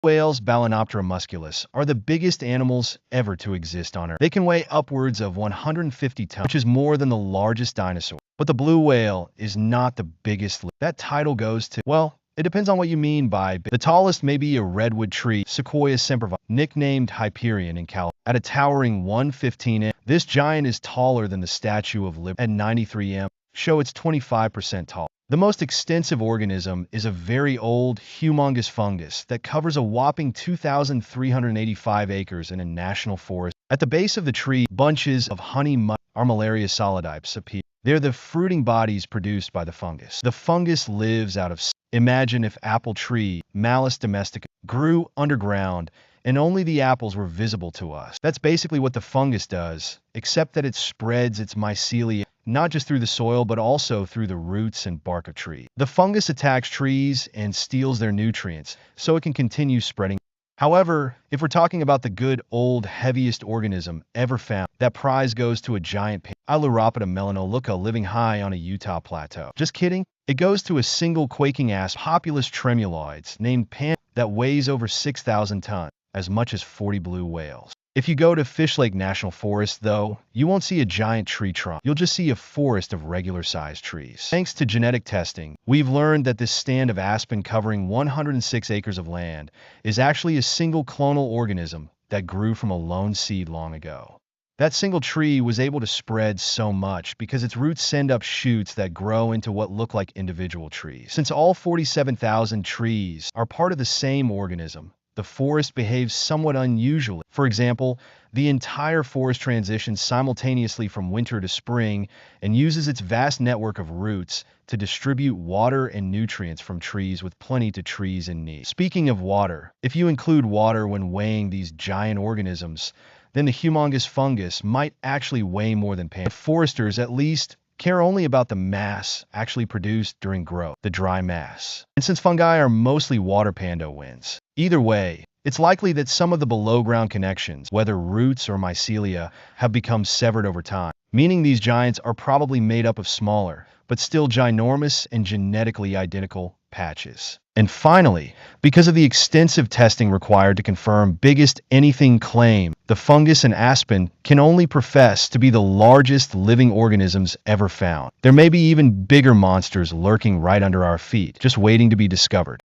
Whales, Balanoptera musculus, are the biggest animals ever to exist on Earth. They can weigh upwards of 150 tons, which is more than the largest dinosaur. But the blue whale is not the biggest. That title goes to, well, it depends on what you mean by big. The tallest may be a redwood tree, Sequoia sempervirens, nicknamed Hyperion in California. At a towering 115 inch, this giant is taller than the Statue of Liberty at 93 m. Show it's 25% tall. The most extensive organism is a very old, humongous fungus that covers a whopping 2,385 acres in a national forest. At the base of the tree, bunches of honey mud Armillaria solidipes appear. They're the fruiting bodies produced by the fungus. The fungus lives out of... Imagine if apple tree, Malus domestica, grew underground and only the apples were visible to us. That's basically what the fungus does, except that it spreads its mycelia not just through the soil, but also through the roots and bark of trees. The fungus attacks trees and steals their nutrients, so it can continue spreading. However, if we're talking about the good old heaviest organism ever found, that prize goes to a giant Ailuropode melanoleuca living high on a Utah plateau. Just kidding. It goes to a single quaking ass Populus tremuloides named Pan that weighs over 6,000 tons, as much as 40 blue whales. If you go to Fish Lake National Forest, though, you won't see a giant tree trunk. You'll just see a forest of regular-sized trees. Thanks to genetic testing, we've learned that this stand of aspen covering 106 acres of land is actually a single clonal organism that grew from a lone seed long ago. That single tree was able to spread so much because its roots send up shoots that grow into what look like individual trees. Since all 47,000 trees are part of the same organism, the forest behaves somewhat unusually. For example, the entire forest transitions simultaneously from winter to spring and uses its vast network of roots to distribute water and nutrients from trees with plenty to trees in need. Speaking of water, if you include water when weighing these giant organisms, then the humongous fungus might actually weigh more than Pan. Foresters, at least, care only about the mass actually produced during growth, the dry mass. And since fungi are mostly water pando winds, either way, it's likely that some of the below-ground connections, whether roots or mycelia, have become severed over time, meaning these giants are probably made up of smaller, but still ginormous and genetically identical patches. And finally, because of the extensive testing required to confirm biggest anything claim, the fungus and aspen can only profess to be the largest living organisms ever found. There may be even bigger monsters lurking right under our feet, just waiting to be discovered.